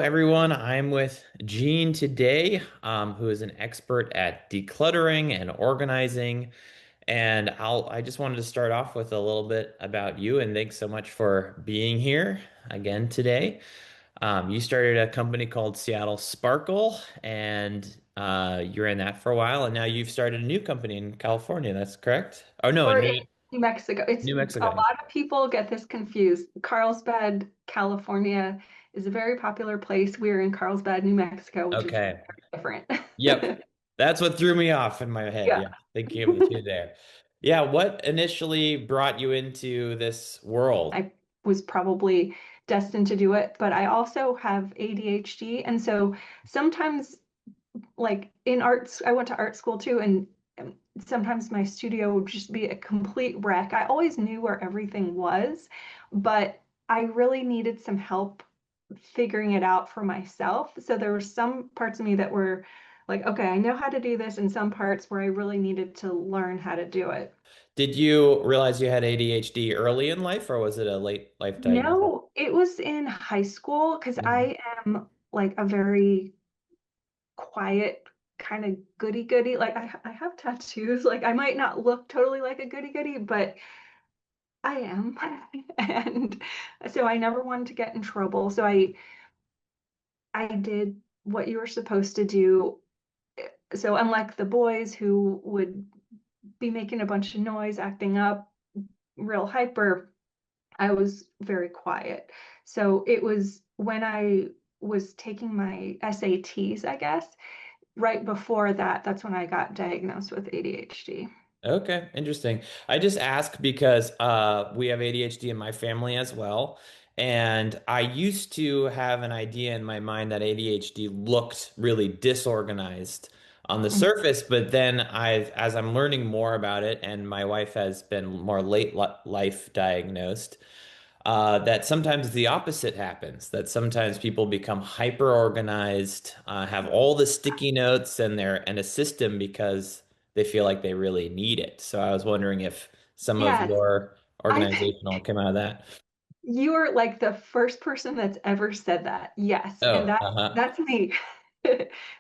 everyone. I'm with Jean today, who is an expert at decluttering and organizing. And I just wanted to start off with a little bit about you, and thanks so much for being here again today. You started a company called Seattle Sparkle, and you're in that for a while, and now you've started a new company in California. That's correct? Oh no, Or in in New Mexico. It's New a Mexico. lot of people get this confused. Carlsbad, California is a very popular place. We're in Carlsbad, New Mexico, which is Okay. very Yep. different. That's what threw me off in my head. Yeah. Yeah, thinking of the two there. Yeah, what initially brought you into this world? I was probably destined to do it, but I also have ADHD. And so sometimes, like in arts, I went to art school too, and sometimes my studio would just be a complete wreck. I always knew where everything was, but I really needed some help figuring it out for myself. So there were some parts of me that were like, okay, I know how to do this, and some parts where I really needed to learn how to do it. Did you realize you had ADHD early in life, or was it a late life diagnosis? No, it was in high school because Mhm. I am like a very quiet kind of goody goody. Like I have tattoos. Like I might not look totally like a goody goody, but I am. And so I never wanted to get in trouble. So I did what you were supposed to do. So unlike the boys who would be making a bunch of noise, acting up, real hyper, I was very quiet. So it was when I was taking my SATs, I guess, right before that, that's when I got diagnosed with ADHD. Okay, interesting. I just ask because we have ADHD in my family as well. And I used to have an idea in my mind that ADHD looked really disorganized on the Mhm. surface, but then as I'm learning more about it, and my wife has been more late life diagnosed, that sometimes the opposite happens, that sometimes people become hyper organized, have all the sticky notes and a system because they feel like they really need it. So I was wondering if some of Yes, your I think organizational came out of that. you are like the first person that's ever said that. Yes, and Oh, that uh-huh. that's me.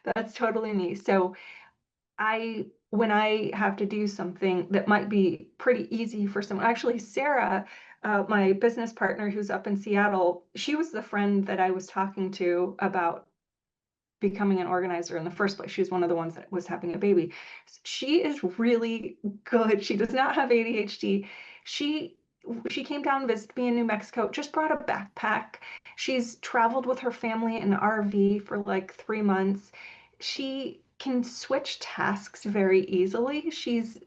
That's totally me. So when I have to do something that might be pretty easy for someone, actually, Sarah, my business partner who's up in Seattle, she was the friend that I was talking to about becoming an organizer in the first place. She was one of the ones that was having a baby. She is really good. She does not have ADHD. She she came down and visited me in New Mexico, just brought a backpack. She's traveled with her family in an RV for like 3 months. She can switch tasks very easily. She's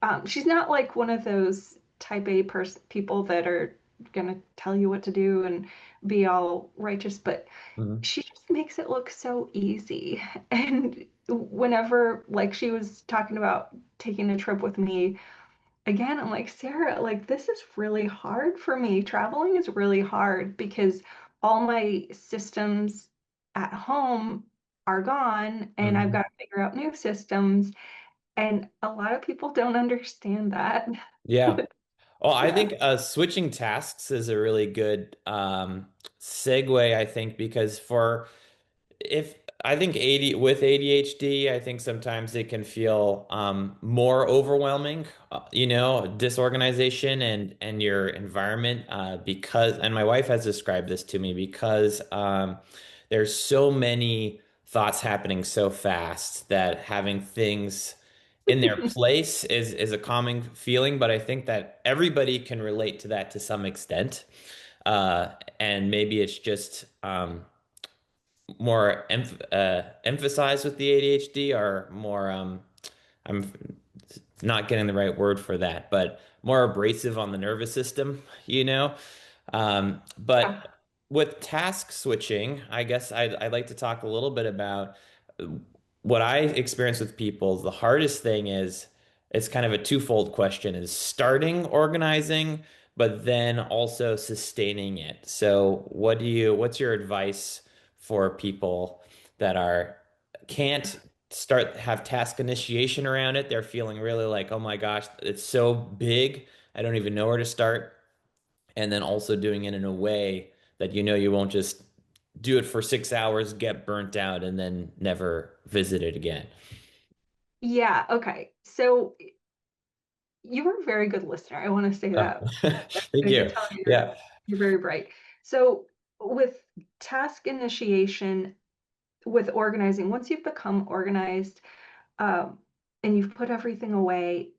not like one of those type A people that are gonna tell you what to do and be all righteous, but Mhm. she just makes it look so easy. And whenever like she was talking about taking a trip with me, again, I'm like, Sarah, like this is really hard for me. Traveling is really hard because all my systems at home are gone and I've Mhm. got to figure out new systems. And a lot of people don't understand that. Yeah. Well, I Yeah. think switching tasks is a really good segue, I think, because for if I think ADHD, I think sometimes it can feel more overwhelming, disorganization and your environment because, and my wife has described this to me because there's so many thoughts happening so fast that having things in their place is a calming feeling, but I think that everybody can relate to that to some extent. And maybe it's just more emphasized with the ADHD or more I'm not getting the right word for that, but more abrasive on the nervous system, you know? Yeah. But with task switching, I guess I'd like to talk a little bit about what I experience with people. The hardest thing is it's kind of a twofold question is starting organizing, but then also sustaining it. So what's your advice for people that are can't have task initiation around it? They're feeling really like, oh my gosh, it's so big. I don't even know where to start. And then also doing it in a way that you won't just do it for 6 hours, get burnt out, and then never visit it again. Yeah, okay. So you were a very good listener. I want to say Oh, that. thank I can you. tell Yeah. you're very bright. So with task initiation, with organizing, once you've become organized, um, and you've put everything away,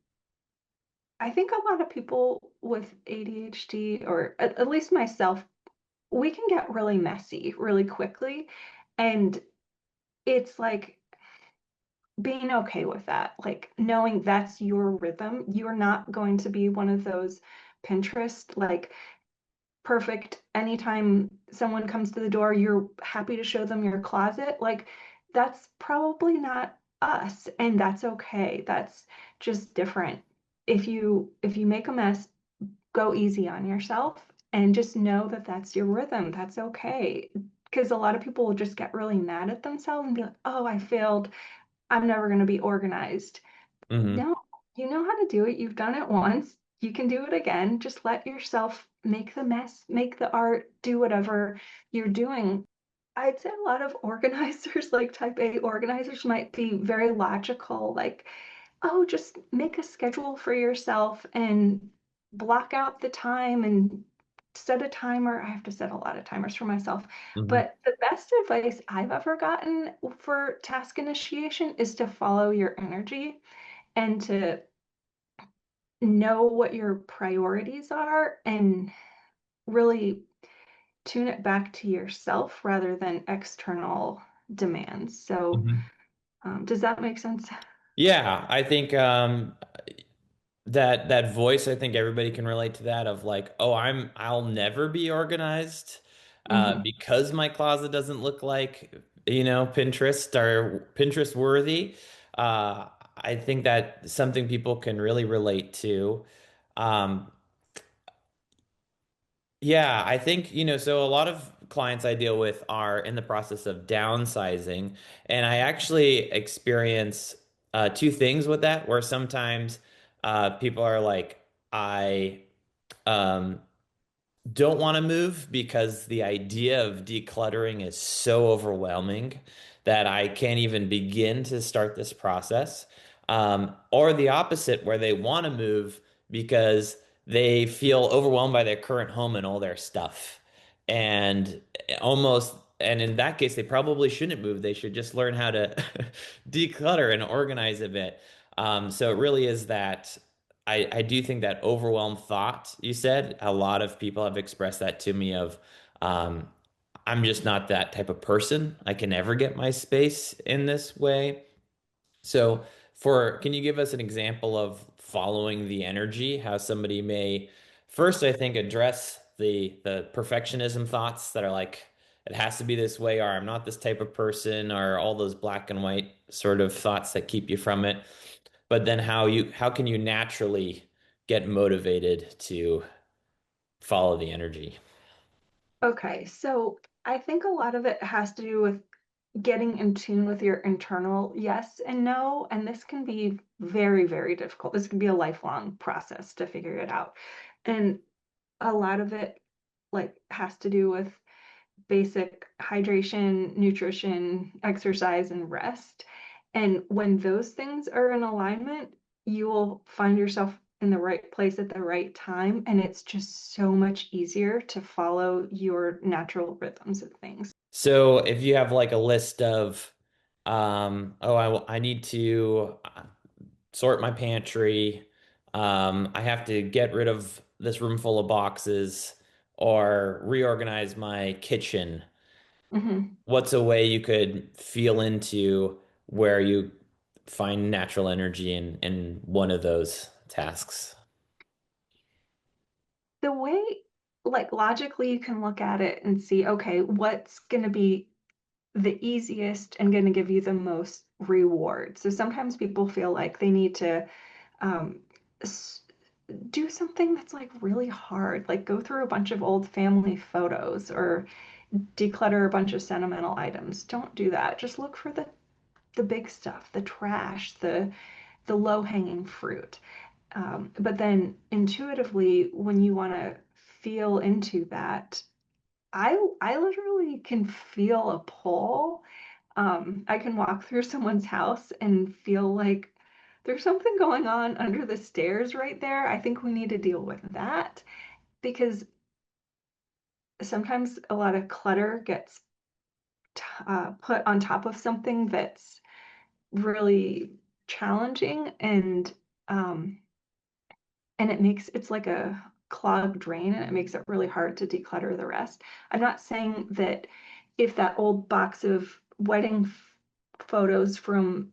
I think a lot of people with ADHD, or at least myself, we can get really messy really quickly. And it's like being okay with that, like knowing that's your rhythm. You're not going to be one of those Pinterest, like perfect. Anytime someone comes to the door, you're happy to show them your closet. Like that's probably not us, and that's okay. That's just different. If you make a mess, go easy on yourself and just know that that's your rhythm. That's okay. Because a lot of people will just get really mad at themselves and be like, "Oh, I failed. I'm never going to be organized." Hmm. No, you know how to do it. You've done it once. You can do it again. Just let yourself make the mess, make the art, do whatever you're doing. I'd say a lot of organizers, like type A organizers, might be very logical, like, oh, just make a schedule for yourself and block out the time and set a timer. I have to set a lot of timers for myself. Hmm. But the best advice I've ever gotten for task initiation is to follow your energy and to know what your priorities are and really tune it back to yourself rather than external demands. So, Hmm. does that make sense? Yeah, I think that voice, I think everybody can relate to that of like, oh, I'll never be organized Hmm. because my closet doesn't look like, Pinterest or Pinterest worthy. I think that something people can really relate to. Um, yeah, I think, so a lot of clients I deal with are in the process of downsizing, and I actually experience two things with that, where sometimes people are like, I um, don't want to move because the idea of decluttering is so overwhelming that I can't even begin to start this process. Or the opposite, where they want to move because they feel overwhelmed by their current home and all their stuff. And and in that case, they probably shouldn't move. They should just learn how to declutter and organize a bit. So it really is that. I do think that overwhelmed thought you said, a lot of people have expressed that to me of, um, I'm just not that type of person. I can never get my space in this way. So can you give us an example of following the energy, how somebody may first, I think, address the perfectionism thoughts that are like, it has to be this way, or I'm not this type of person, or all those black and white sort of thoughts that keep you from it. But then how can you naturally get motivated to follow the energy? Okay, so I think a lot of it has to do with getting in tune with your internal yes and no, and this can be very, very difficult. This can be a lifelong process to figure it out. And a lot of it like has to do with basic hydration, nutrition, exercise, and rest. And when those things are in alignment, you will find yourself in the right place at the right time. And it's just so much easier to follow your natural rhythms of things. So if you have like a list of, oh, I need to sort my pantry, I have to get rid of this room full of boxes, or reorganize my kitchen. Mhm. What's a way you could feel into where you find natural energy in one of those tasks? The way, like logically, you can look at it and see, okay, what's going to be the easiest and going to give you the most reward. So sometimes people feel like they need to um, do something that's like really hard, like go through a bunch of old family photos or declutter a bunch of sentimental items. Don't do that. Just look for the big stuff, the trash, the low hanging fruit. But then intuitively, when you want to feel into that, I literally can feel a pull. I can walk through someone's house and feel like there's something going on under the stairs right there. I think we need to deal with that because sometimes a lot of clutter gets put on top of something that's really challenging um, and it's like a clogged drain and it makes it really hard to declutter the rest. I'm not saying that if that old box of wedding photos from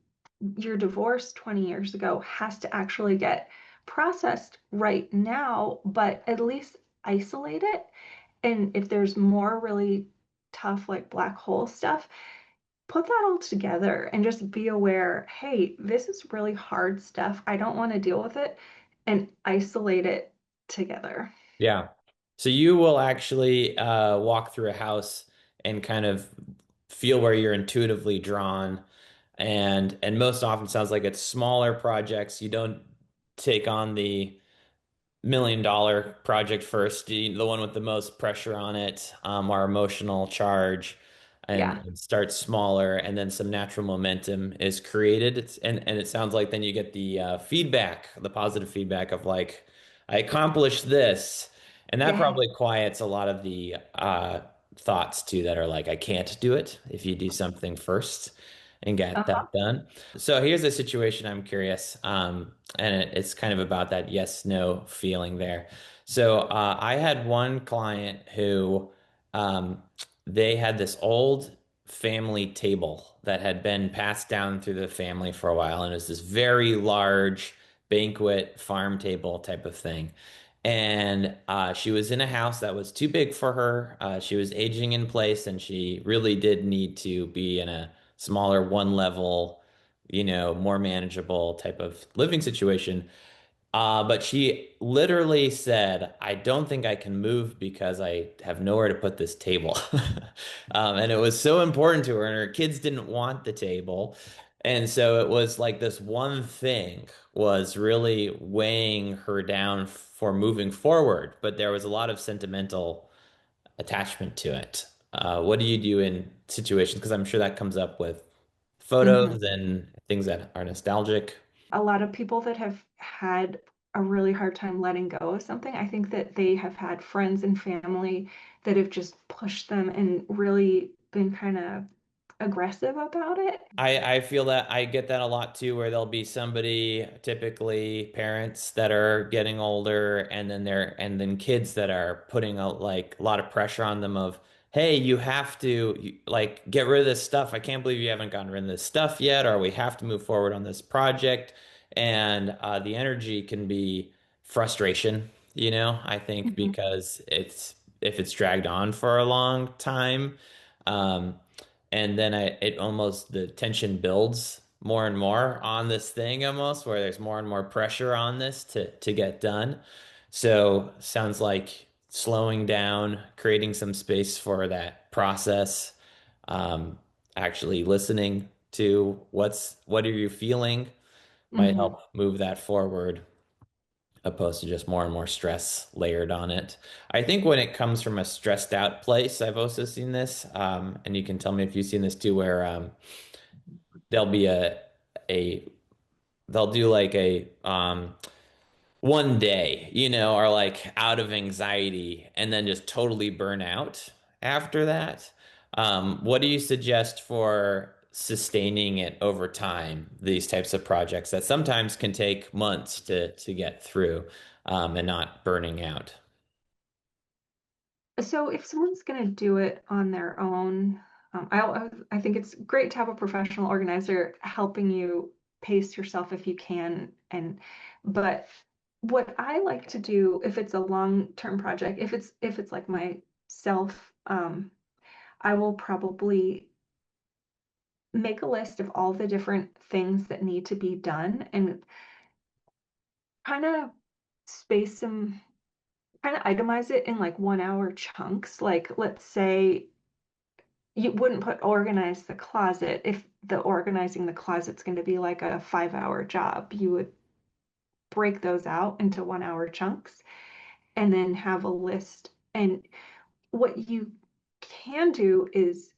your divorce 20 years ago has to actually get processed right now, but at least isolate it. And if there's more really tough, like black hole stuff, put that all together and just be aware, hey, this is really hard stuff. I don't want to deal with it and isolate it together. Yeah. So you will actually walk through a house and kind of feel where you're intuitively drawn. And most often sounds like it's smaller projects. You don't take on the $1 million project first, the one with the most pressure on it, or emotional charge, Yeah. and start smaller, and then some natural momentum is created. And it sounds like then you get the feedback, the positive feedback of like, I accomplished this, and that Yeah. probably quiets a lot of the thoughts too that are like, I can't do it if you do something first and get that Uh-huh. done. So here's a situation I'm curious, and it's kind of about that yes, no feeling there. So I had one client who um, they had this old family table that had been passed down through the family for a while, and it was this very large banquet farm table type of thing. And she was in a house that was too big for her. She was aging in place, and she really did need to be in a smaller one level, more manageable type of living situation. But she literally said, I don't think I can move because I have nowhere to put this table. And it was so important to her, and her kids didn't want the table. And so it was like this one thing was really weighing her down for moving forward, but there was a lot of sentimental attachment to it. What do you do in situations? Because I'm sure that comes up with Mhm. photos and things that are nostalgic. A lot of people that have had a really hard time letting go of something, I think that they have had friends and family that have just pushed them and really been kind of aggressive about it. I feel that I get that a lot too, where there'll be somebody, typically parents that are getting older, and then kids that are putting a lot of pressure on them of, hey, you have to like get rid of this stuff. I can't believe you haven't gotten rid of this stuff yet, or we have to move forward on this project. And the energy can be frustration, I think Mhm. because if it's dragged on for a long time. Um, and then it almost the tension builds more and more on this thing almost where there's more and more pressure on this to get done. So sounds like slowing down, creating some space for that process, um, actually listening to what are you feeling might Mhm. help move that forward opposed to just more and more stress layered on it. I think when it comes from a stressed out place, I've also seen this, and you can tell me if you've seen this too, where there'll be a they'll do like a one day, or like out of anxiety, and then just totally burn out after that. What do you suggest for sustaining it over time, these types of projects that sometimes can take months to get through, and not burning out? So if someone's going to do it on their own, I think it's great to have a professional organizer helping you pace yourself if you can. But what I like to do if it's a long-term project, if it's like myself, I will probably make a list of all the different things that need to be done and kind of space them, kind of itemize it in like 1 hour chunks. Like let's say you wouldn't put organize the closet if the organizing the closet's going to be like a 5 hour job. You would break those out into 1 hour chunks and then have a list. And what you can do is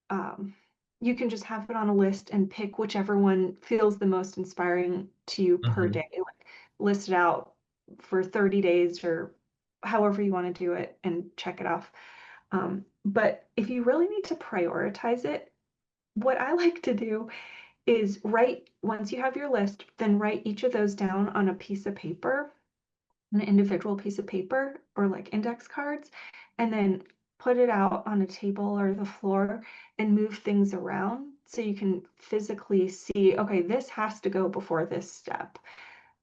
um, you can just have it on a list and pick whichever one feels the most inspiring to you per Hmm. day. Like list it out for 30 days or however you want to do it and check it off. But if you really need to prioritize it, what I like to do is write, once you have your list, then write each of those down on a piece of paper, an individual piece of paper or like index cards, and then put it out on a table or the floor and move things around so you can physically see, okay, this has to go before this step.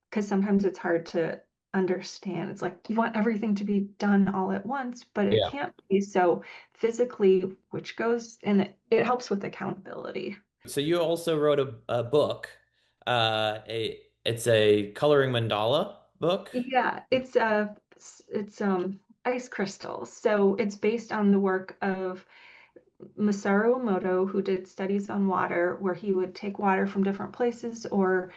Because sometimes it's hard to understand. It's like you want everything to be done all at once, but it Yeah. can't be. So physically, which goes and it helps with accountability. So you also wrote a book. It's a coloring mandala book. Yeah, it's ice crystals. So it's based on the work of Masaru Emoto, who did studies on water, where he would take water from different places or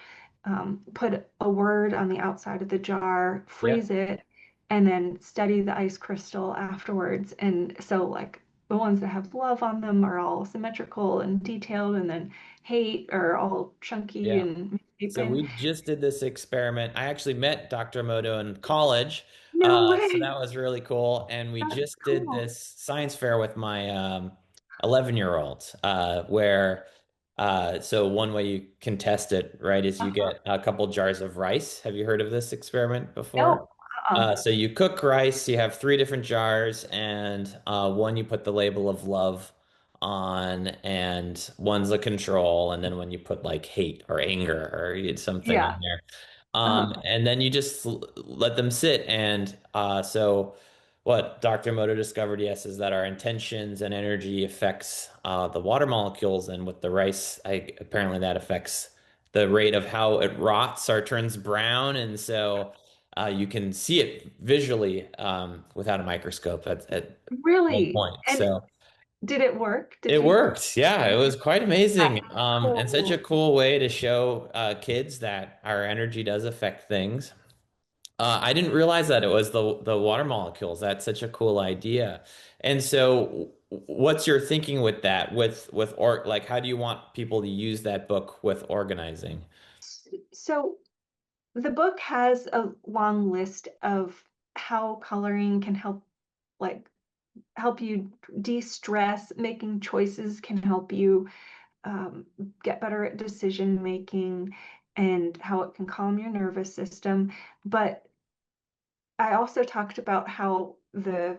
put a word on the outside of the jar, Yeah. freeze it, and then study the ice crystal afterwards. And so, like, the ones that have love on them are all symmetrical and detailed, and then hate are all chunky Yeah. and So misshapen. we just did this experiment. I actually met Dr. Moto in college. No So way! that was really cool. And we That's just did cool. this science fair with my 11-year-old, where so one way you can test it, right, is you Uh-huh. get a couple jars of rice. Have you heard of this experiment before? No. Uh-uh. So you cook rice, you have three different jars, and one you put the label of love on, and one's a control, and then when you put like hate or anger or something Yeah. in there. Uh-huh. And then you just let them sit. And so what Dr. Moto discovered, yes, is that our intentions and energy affects the water molecules. And with the rice, apparently that affects the rate of how it rots or turns brown. And so you can see it visually without a microscope at one Really? point. And So did it work? Did it you? worked. Yeah, it was quite That's amazing. And such a cool. cool way to show kids that our energy does affect things. I didn't realize that it was the water molecules. That's such a cool idea. And so, what's your thinking with that? With or like, how do you want people to use that book with organizing? So the book has a long list of how coloring can like help you de-stress. Making choices can help you um, get better at decision making and how it can calm your nervous system. But I also talked about how the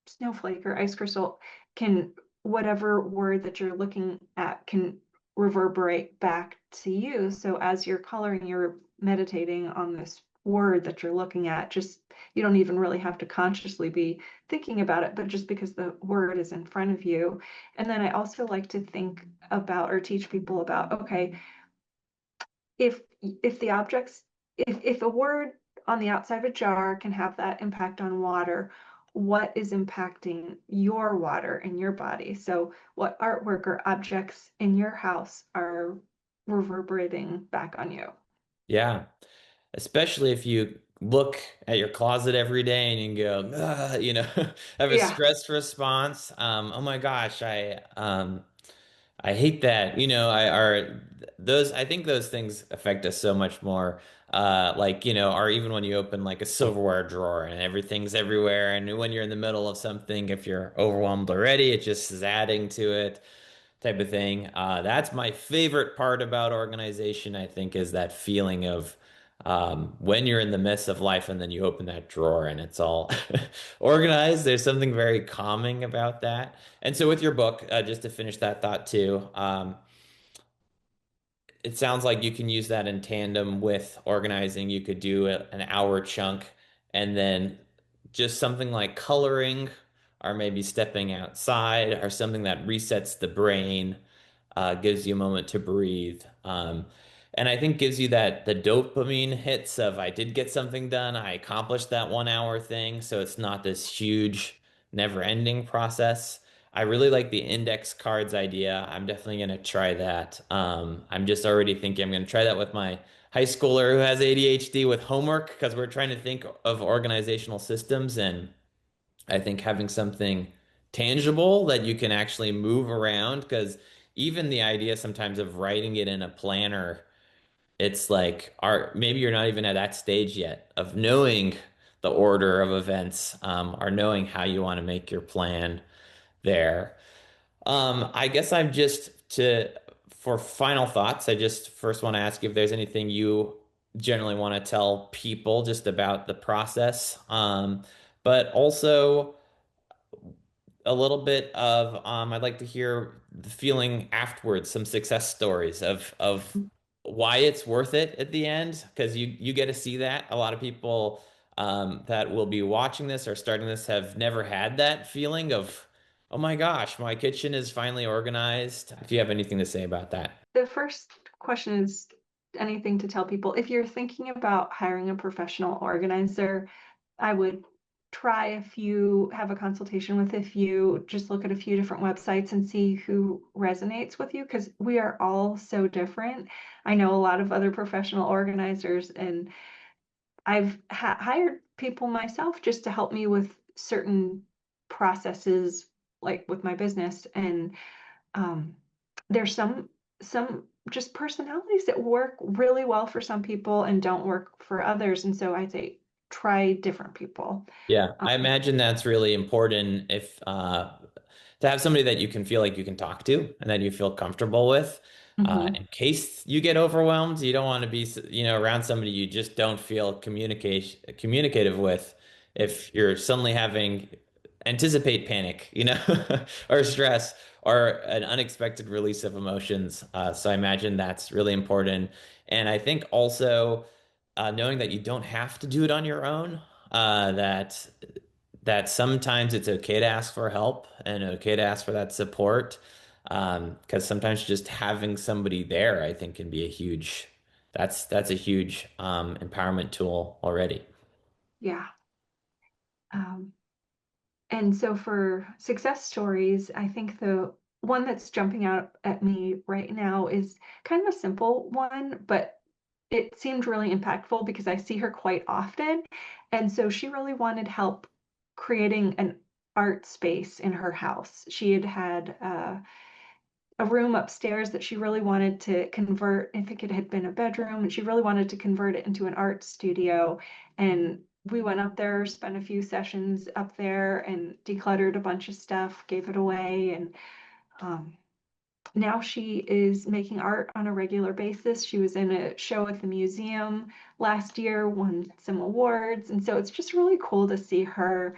snowflake or ice crystal can, whatever word that you're looking at can reverberate back to you. So as you're coloring, you're meditating on this word that you're looking at. Just you don't even really have to consciously be thinking about it, but just because the word is in front of you. And then I also like to think about or teach people about, okay, if the objects if a word on the outside of a jar can have that impact on water, what is impacting your water in your body? So what artwork or objects in your house are reverberating back on you? Yeah, especially if you look at your closet every day and you go, "Ugh," have a Yeah, stress response. Oh my gosh, I hate that. I are those I think those things affect us so much more. Like, or even when you open like a silverware drawer and everything's everywhere, and when you're in the middle of something, if you're overwhelmed already, it just is adding to it type of thing. That's my favorite part about organization, I think, is that feeling of when you're in the midst of life and then you open that drawer and it's all organized. There's something very calming about that. And so with your book, just to finish that thought too, it sounds like you can use that in tandem with organizing. You could do an hour chunk and then just something like coloring or maybe stepping outside or something that resets the brain, gives you a moment to breathe. And I think gives you that the dopamine hits of I did get something done, I accomplished that 1 hour thing. So it's not this huge, never-ending process. I really like the index cards idea. I'm definitely going to try that. I'm just already thinking I'm going to try that with my high schooler who has ADHD with homework because we're trying to think of organizational systems. And I think having something tangible that you can actually move around. Because even the idea sometimes of writing it in a planner, it's like, maybe you're not even at that stage yet of knowing the order of events, or knowing how you want to make your plan there. I guess I'm just to for final thoughts, I just first want to ask you if there's anything you generally want to tell people just about the process. But also a little bit of I'd like to hear the feeling afterwards, some success stories of why it's worth it at the end, because you get to see that. A lot of people that will be watching this or starting this have never had that feeling of, oh my gosh, my kitchen is finally organized. If you have anything to say about that. The first question is anything to tell people. If you're thinking about hiring a professional organizer, I would try a few, have a consultation with a few, just look at a few different websites and see who resonates with you because we are all so different. I know a lot of other professional organizers, and I've hired people myself just to help me with certain processes, like with my business. And um, there's some just personalities that work really well for some people and don't work for others. And so I say try different people. Yeah, Um, I imagine that's really important if to have somebody that you can feel like you can talk to and that you feel comfortable with. mhm. In case you get overwhelmed, you don't want to be, around somebody you just don't feel communicative with. If you're suddenly having anticipate panic, or stress or an unexpected release of emotions. So I imagine that's really important. And I think also knowing that you don't have to do it on your own, that sometimes it's okay to ask for help and okay to ask for that support. Because sometimes just having somebody there, I think, can be that's a huge empowerment tool already. Yeah. Um, and so for success stories, I think the one that's jumping out at me right now is kind of a simple one, but it seemed really impactful because I see her quite often. And so she really wanted help creating an art space in her house. She had had a room upstairs that she really wanted to convert. I think it had been a bedroom, and she really wanted to convert it into an art studio. And we went up there, spent a few sessions up there, and decluttered a bunch of stuff, gave it away. And um, now she is making art on a regular basis. She was in a show at the museum last year, won some awards. And so it's just really cool to see her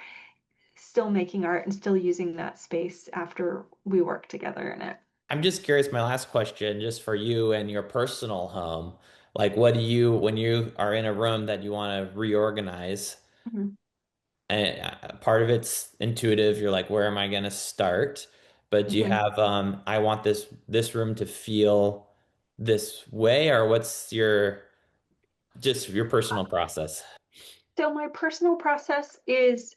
still making art and still using that space after we work together in it. I'm just curious, my last question, just for you and your personal home, like what do you, when you are in a room that you want to reorganize, Mhm. and part of it's intuitive, you're like, where am I going to start? But do you Mhm. have, I want this room to feel this way, or what's your just your personal process? So my personal process is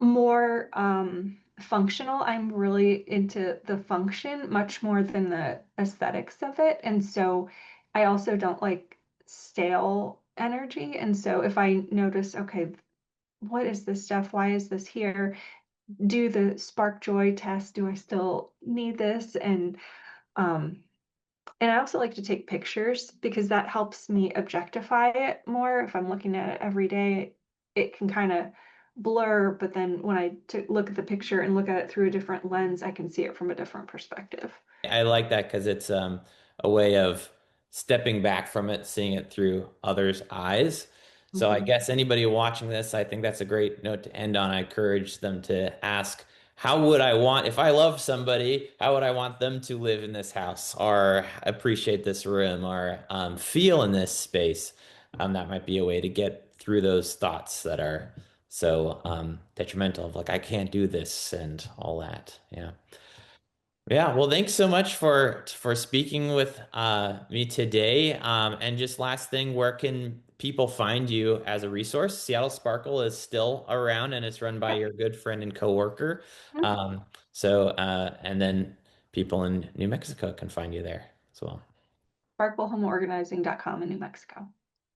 more functional. I'm really into the function much more than the aesthetics of it. And so I also don't like stale energy. And so if I notice, okay, what is this stuff? Why is this here? Do the spark joy test. Do I still need this? Um, and I also like to take pictures because that helps me objectify it more. If I'm looking at it every day, it can kind of blur, but then when I look at the picture and look at it through a different lens, I can see it from a different perspective. I like that because it's a way of stepping back from it, seeing it through others' eyes. So I Mhm. guess anybody watching this, I think that's a great note to end on. I encourage them to ask, how would I want, if I love somebody, how would I want them to live in this house or appreciate this room or feel in this space? That might be a way to get through those thoughts that are so detrimental of like, I can't do this and all that. Yeah. Yeah, well, thanks so much for speaking with me today. And just last thing, where can people find you as a resource? Seattle Sparkle is still around and it's run by Yep. your good friend and coworker. Mhm. And then people in New Mexico can find you there as well. sparklehomeorganizing.com in New Mexico.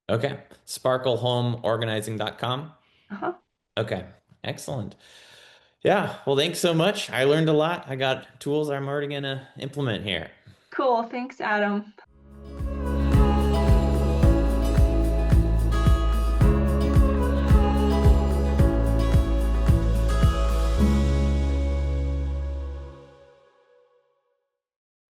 Okay, sparklehomeorganizing.com. Uh-huh. Okay, excellent. Yeah, well, thanks so much. I learned a lot. I got tools I'm already gonna implement here. Cool. Thanks, Adam.